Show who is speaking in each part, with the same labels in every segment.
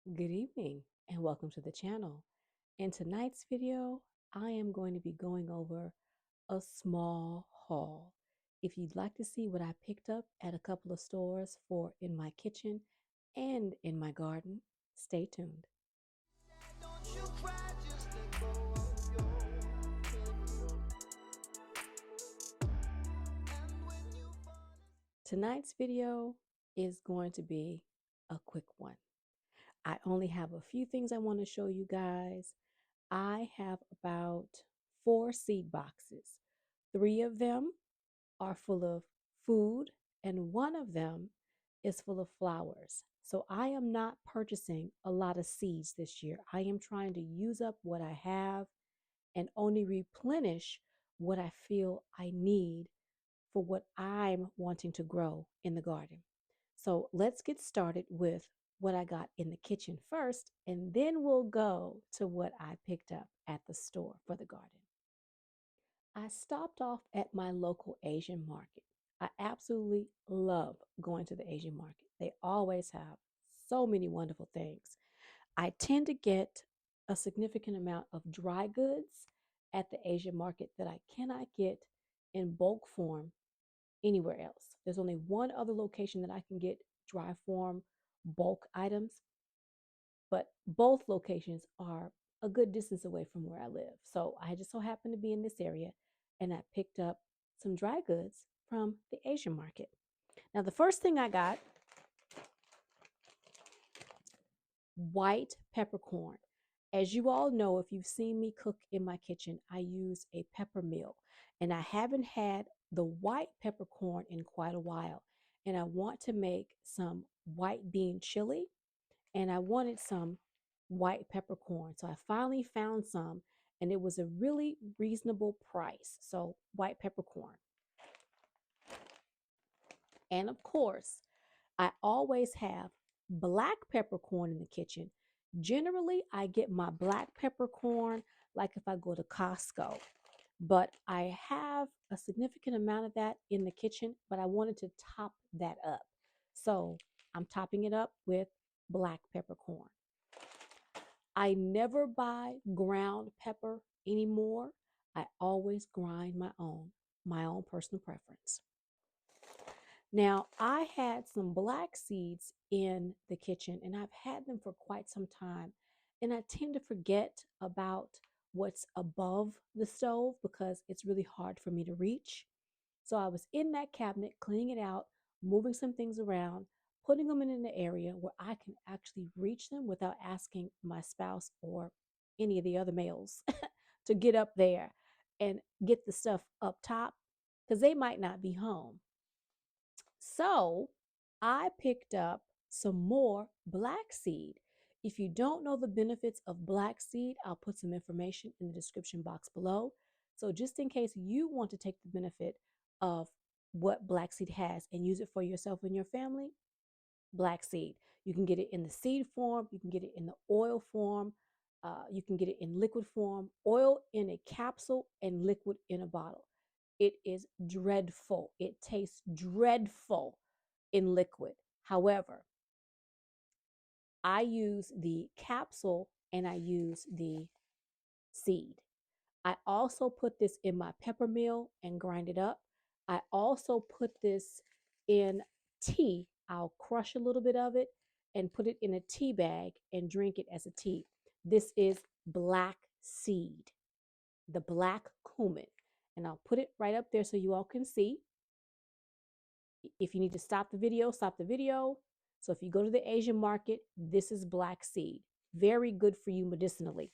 Speaker 1: Good evening and welcome to the channel. In tonight's video, I am going to be going over a small haul. If you'd like to see what I picked up at a couple of stores for in my kitchen and in my garden, stay tuned. Tonight's video is going to be a quick one. I only have a few things I want to show you guys. I have about 4 seed boxes. 3 of them are full of food, and 1 of them is full of flowers. So I am not purchasing a lot of seeds this year. I am trying to use up what I have and only replenish what I feel I need for what I'm wanting to grow in the garden. So let's get started with what I got in the kitchen first, and then we'll go to what I picked up at the store for the garden. I stopped off at my local Asian market. I absolutely love going to the Asian market. They always have so many wonderful things. I tend to get a significant amount of dry goods at the Asian market that I cannot get in bulk form anywhere else. There's only one other location that I can get dry form bulk items, but both locations are a good distance away from where I live. So I just so happened to be in this area and I picked up some dry goods from the Asian market. Now, the first thing I got, white peppercorn. As you all know, if you've seen me cook in my kitchen, I use a pepper mill, and I haven't had the white peppercorn in quite a while. And I want to make some white bean chili, and I wanted some white peppercorn. So I finally found some, and it was a really reasonable price. So, white peppercorn. And of course, I always have black peppercorn in the kitchen. Generally, I get my black peppercorn like if I go to Costco, but I have a significant amount of that in the kitchen, but I wanted to top that up. So I'm topping it up with black peppercorn. I never buy ground pepper anymore. I always grind my own personal preference. Now, I had some black seeds in the kitchen and I've had them for quite some time. And I tend to forget about what's above the stove because it's really hard for me to reach. So I was in that cabinet, cleaning it out, moving some things around, putting them in an area where I can actually reach them without asking my spouse or any of the other males to get up there and get the stuff up top because they might not be home. So I picked up some more black seed. If you don't know the benefits of black seed, I'll put some information in the description box below. So just in case you want to take the benefit of what black seed has and use it for yourself and your family, black seed. You can get it in the seed form, you can get it in the oil form, you can get it in liquid form, oil in a capsule, and liquid in a bottle. It is dreadful. It tastes dreadful in liquid. However, I use the capsule and I use the seed. I also put this in my pepper mill and grind it up. I also put this in tea. I'll crush a little bit of it and put it in a tea bag and drink it as a tea. This is black seed, the black cumin. And I'll put it right up there so you all can see. If you need to stop the video, stop the video. So if you go to the Asian market, this is black seed. Very good for you medicinally.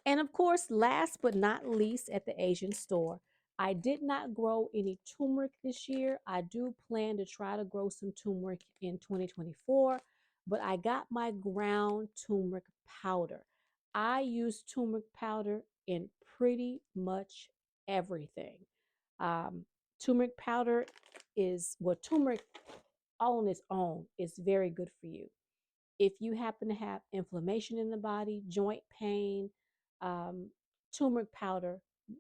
Speaker 1: And of course, last but not least, at the Asian store, I did not grow any turmeric this year. I do plan to try to grow some turmeric in 2024, but I got my ground turmeric powder. I use turmeric powder in pretty much everything. Um, Turmeric powder is, well, turmeric all on its own is very good for you. If you happen to have inflammation in the body, joint pain, um, turmeric powder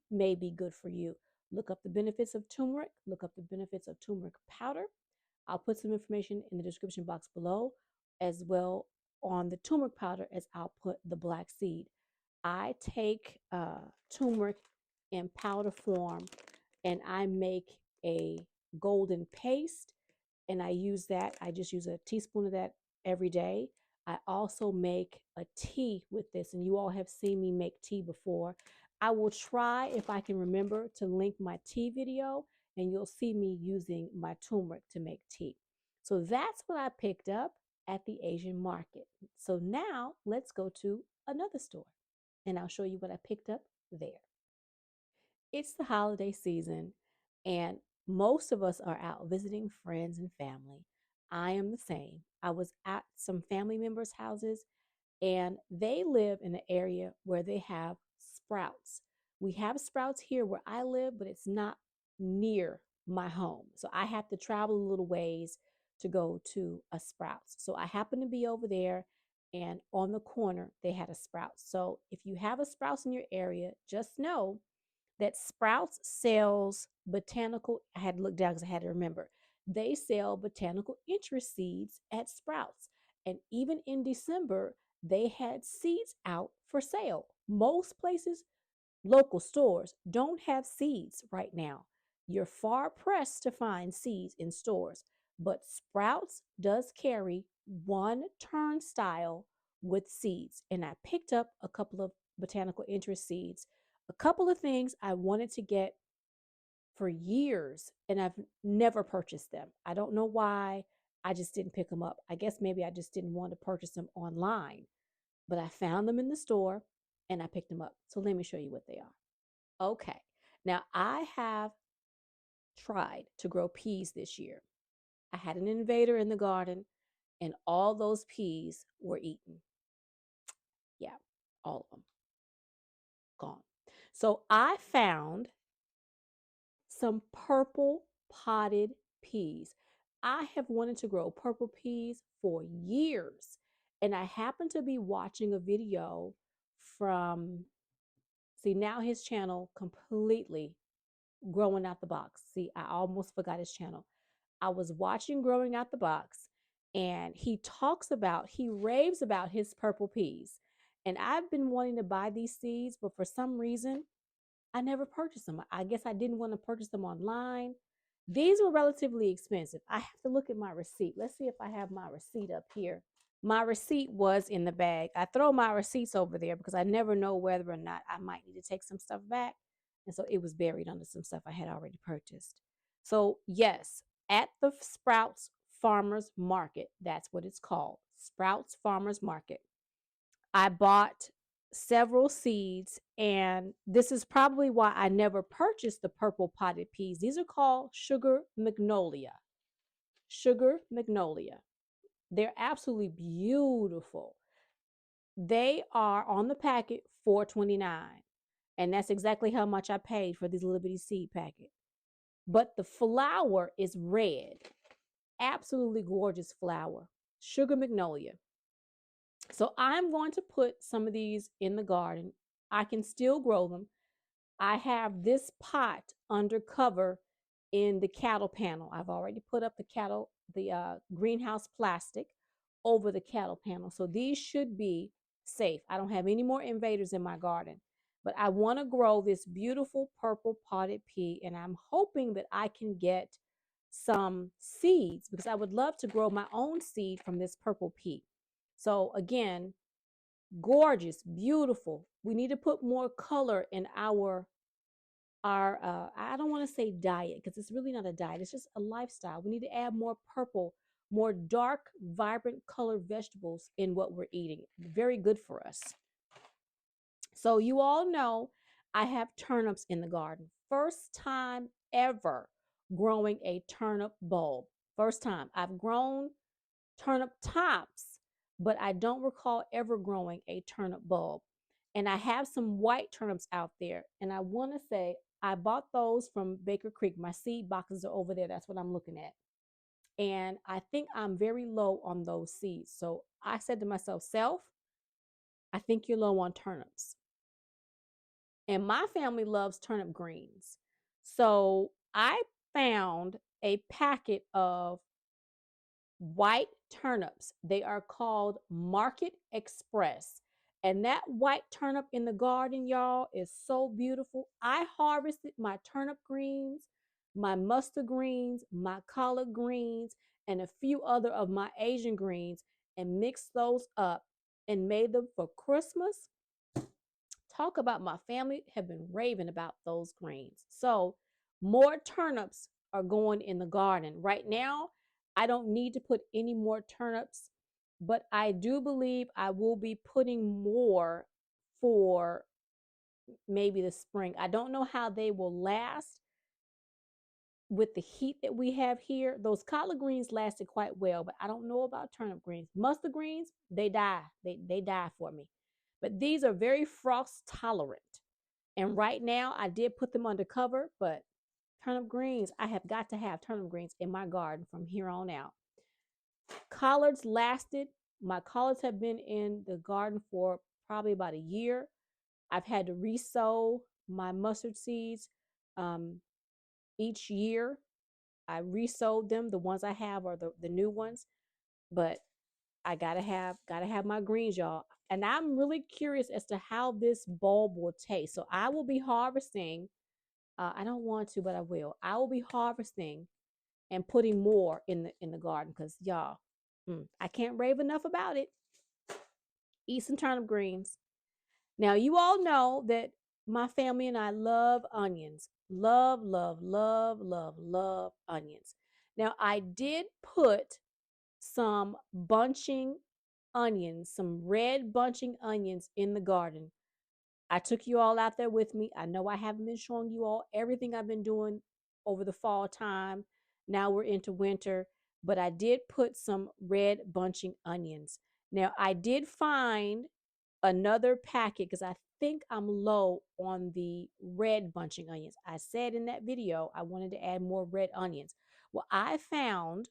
Speaker 1: may be good for you. Look up the benefits of turmeric, look up the benefits of turmeric powder. I'll put some information in the description box below. as well on the turmeric powder as I'll put the black seed. I take turmeric in powder form and I make a golden paste and I use that. I just use a teaspoon of that every day. I also make a tea with this, and you all have seen me make tea before. I will try, if I can remember, to link my tea video, and you'll see me using my turmeric to make tea. So that's what I picked up at the Asian market. So now let's go to another store, and I'll show you what I picked up there. It's the holiday season, and most of us are out visiting friends and family. I am the same. I was at some family members' houses, and they live in an area where they have sprouts. We have sprouts here where I live, but it's not near my home. So I have to travel a little ways to go to a sprouts. So I happen to be over there, and on the corner, they had a sprouts. So if you have a sprouts in your area, just know that Sprouts sells botanical. I had to look down because I had to remember. They sell botanical interest seeds at Sprouts. And even in December, they had seeds out for sale. Most places, local stores, don't have seeds right now. You're far pressed to find seeds in stores, but Sprouts does carry one turnstile with seeds. And I picked up a couple of botanical interest seeds, a couple of things I wanted to get for years, and I've never purchased them. I don't know why. I just didn't pick them up. I guess maybe I just didn't want to purchase them online, but I found them in the store and I picked them up. So let me show you what they are. Okay. Now I have tried to grow peas this year. I had an invader in the garden and all those peas were eaten. Yeah, all of them gone. So I found some purple potted peas. I have wanted to grow purple peas for years. And I happened to be watching a video from, see, now his channel completely growing out the box. See, I almost forgot his channel. I was watching Growing Out the Box, and he raves about his purple peas. And I've been wanting to buy these seeds, but for some reason, I never purchased them. I guess I didn't want to purchase them online. These were relatively expensive. I have to look at my receipt. Let's see if I have my receipt up here. My receipt was in the bag. I throw my receipts over there because I never know whether or not I might need to take some stuff back. And so it was buried under some stuff I had already purchased. So, yes, at the Sprouts Farmers Market, that's what it's called, Sprouts Farmers Market, I bought several seeds, and this is probably why I never purchased the purple potted peas. These are called sugar magnolia. Sugar magnolia. They're absolutely beautiful. They are on the packet $4.29, and that's exactly how much I paid for this little bitty seed packet. But the flower is red. Absolutely gorgeous flower. Sugar magnolia. So I'm going to put some of these in the garden. I can still grow them. I have this pot under cover in the cattle panel. I've already put up the greenhouse plastic over the cattle panel. So these should be safe. I don't have any more invaders in my garden, but I want to grow this beautiful purple potted pea, and I'm hoping that I can get some seeds because I would love to grow my own seed from this purple pea. So again, gorgeous, beautiful. We need to put more color in our I don't want to say diet because it's really not a diet. It's just a lifestyle. We need to add more purple, more dark, vibrant colored vegetables in what we're eating. Very good for us. So you all know I have turnips in the garden. First time ever growing a turnip bulb. First time. I've grown turnip tops, but I don't recall ever growing a turnip bulb. And I have some white turnips out there. And I want to say I bought those from Baker Creek. My seed boxes are over there. That's what I'm looking at. And I think I'm very low on those seeds. So I said to myself, Self, I think you're low on turnips. And my family loves turnip greens. So I found a packet of white turnips. They are called Market Express. And that white turnip in the garden, y'all, is so beautiful. I harvested my turnip greens, my mustard greens, my collard greens, and a few other of my Asian greens and mixed those up and made them for Christmas. Talk about, my family have been raving about those greens. So more turnips are going in the garden. Right now, I don't need to put any more turnips, but I do believe I will be putting more for maybe the spring. I don't know how they will last with the heat that we have here. Those collard greens lasted quite well, but I don't know about turnip greens. Mustard greens, they die. They die for me. But these are very frost tolerant. And right now, I did put them under cover, but turnip greens, I have got to have turnip greens in my garden from here on out. Collards lasted. My collards have been in the garden for probably about a year. I've had to resow my mustard seeds each year. I resowed them. The ones I have are the new ones, but I gotta have my greens, y'all. And I'm really curious as to how this bulb will taste. So I will be harvesting. I don't want to, but I will. I will be harvesting and putting more in the garden because y'all, I can't rave enough about it. Eat some turnip greens. Now you all know that my family and I love onions. Love, love, love, love, love onions. Now I did put some bunching onions, some red bunching onions in the garden. I took you all out there with me. I know I haven't been showing you all everything I've been doing over the fall time. Now we're into winter, but I did put some red bunching onions. Now I did find another packet because I think I'm low on the red bunching onions. I said in that video I wanted to add more red onions. Well, I found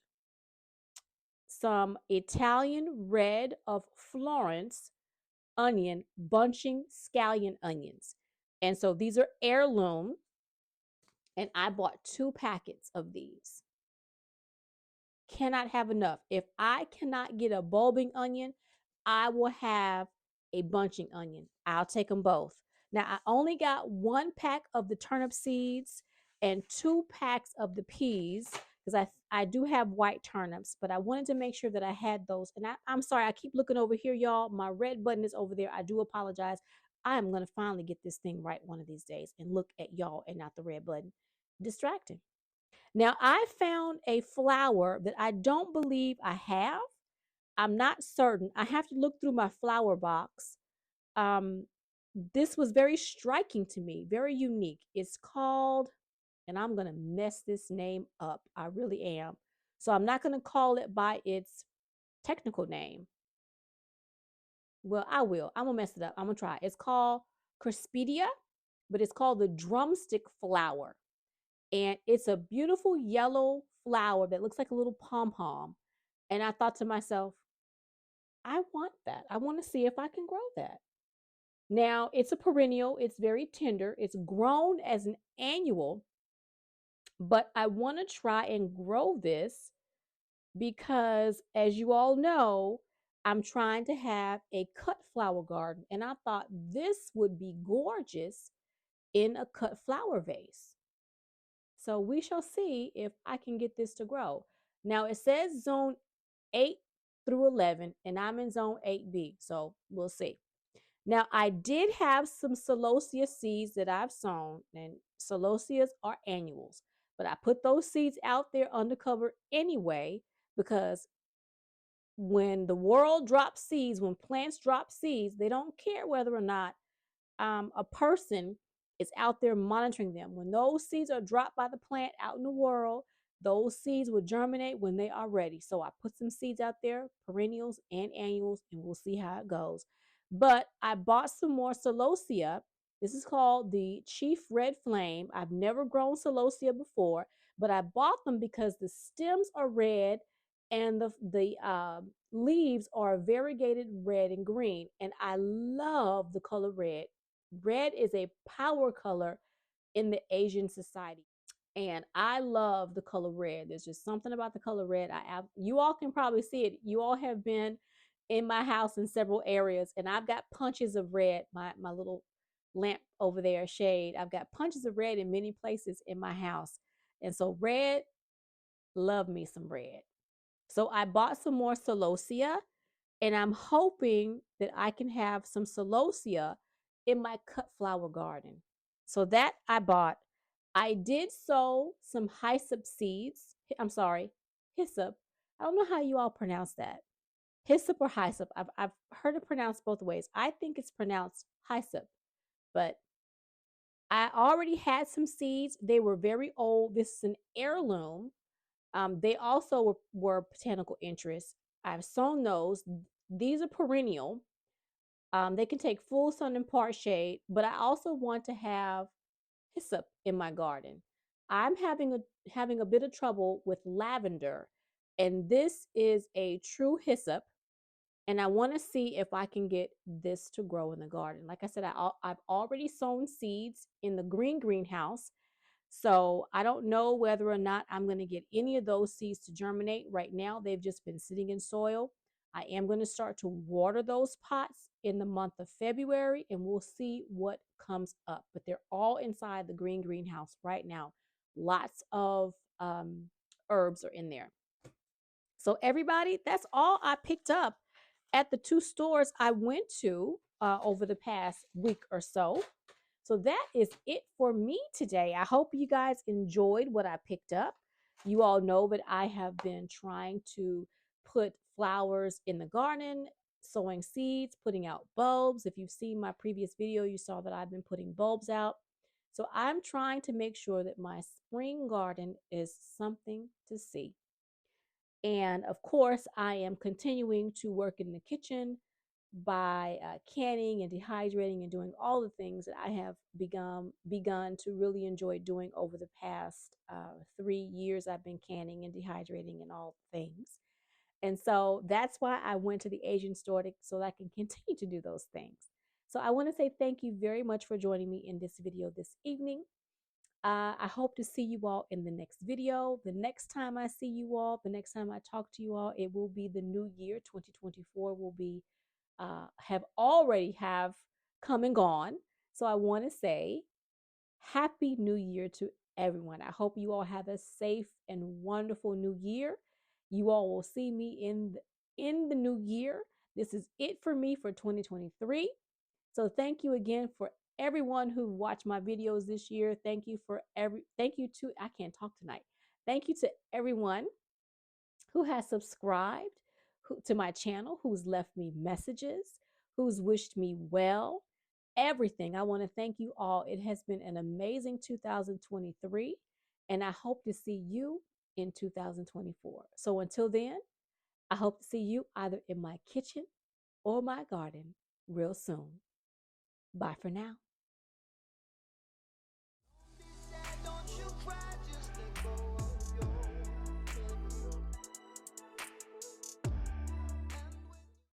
Speaker 1: some Italian red of Florence onion bunching scallion onions. And so these are heirloom, and I bought 2 packets of these. Cannot have enough. If I cannot get a bulbing onion, I will have a bunching onion. I'll take them both. Now, I only got 1 pack of the turnip seeds and 2 packs of the peas because I do have white turnips, but I wanted to make sure that I had those. And I'm sorry, I keep looking over here, y'all. My red button is over there. I do apologize. I am going to finally get this thing right one of these days and look at y'all and not the red button. Distracting. Now, I found a flower that I don't believe I have. I'm not certain. I have to look through my flower box. Um, this was very striking to me, very unique. It's called, and I'm going to mess this name up. I really am. So I'm not going to call it by its technical name. Well, I will. I'm going to mess it up. I'm going to try. It's called Crispidia, but it's called the drumstick flower. And it's a beautiful yellow flower that looks like a little pom-pom. And I thought to myself, I want that. I want to see if I can grow that. Now, it's a perennial. It's very tender. It's grown as an annual, but I want to try and grow this because, as you all know, I'm trying to have a cut flower garden. And I thought this would be gorgeous in a cut flower vase. So we shall see if I can get this to grow. Now it says zone 8 through 11, and I'm in zone 8B. So we'll see. Now I did have some celosia seeds that I've sown, and celosias are annuals, but I put those seeds out there undercover anyway because when the world drops seeds, when plants drop seeds, they don't care whether or not a person is out there monitoring them. When those seeds are dropped by the plant out in the world, those seeds will germinate when they are ready. So I put some seeds out there, perennials and annuals, and we'll see how it goes. But I bought some more celosia. This is called the Chief Red Flame. I've never grown celosia before, but I bought them because the stems are red and the leaves are variegated red and green. And I love the color red. Red is a power color in the Asian society. And I love the color red. There's just something about the color red. You all can probably see it. You all have been in my house in several areas, and I've got punches of red. My little lamp over there, shade. I've got punches of red in many places in my house, and so red, love me some red. So I bought some more celosia, and I'm hoping that I can have some celosia in my cut flower garden. So that I bought. I did sow some hyssop seeds. I'm sorry, hyssop. I don't know how you all pronounce that. Hyssop or hyssop. I've heard it pronounced both ways. I think it's pronounced hyssop, but I already had some seeds. They were very old. This is an heirloom. They also were botanical interests. I've sown those. These are perennial. They can take full sun and part shade, but I also want to have hyssop in my garden. I'm having a bit of trouble with lavender, and this is a true hyssop. And I want to see if I can get this to grow in the garden. Like I said, I've already sown seeds in the greenhouse. So I don't know whether or not I'm going to get any of those seeds to germinate. Right now, they've just been sitting in soil. I am going to start to water those pots in the month of February, and we'll see what comes up. But they're all inside the greenhouse right now. Lots of herbs are in there. So everybody, that's all I picked up at the two stores I went to over the past week or so. So that is it for me today. I hope you guys enjoyed what I picked up. You all know that I have been trying to put flowers in the garden, sowing seeds, putting out bulbs. If you've seen my previous video, you saw that I've been putting bulbs out. So I'm trying to make sure that my spring garden is something to see. And of course, I am continuing to work in the kitchen by canning and dehydrating and doing all the things that I have begun to really enjoy doing over the past 3 years. I've been canning and dehydrating and all things. And so that's why I went to the Asian store so that I can continue to do those things. So I want to say thank you very much for joining me in this video this evening. I hope to see you all in the next video. The next time I see you all, the next time I talk to you all, it will be the new year. 2024 will be have come and gone. So I want to say happy new year to everyone. I hope you all have a safe and wonderful new year. You all will see me in the new year. This is it for me for 2023. So thank you again for everyone who watched my videos this year. Thank you to I can't talk tonight. Thank you to everyone who has subscribed to my channel, who's left me messages, who's wished me well, everything. I want to thank you all. It has been an amazing 2023, and I hope to see you in 2024. So until then, I hope to see you either in my kitchen or my garden real soon. Bye for now.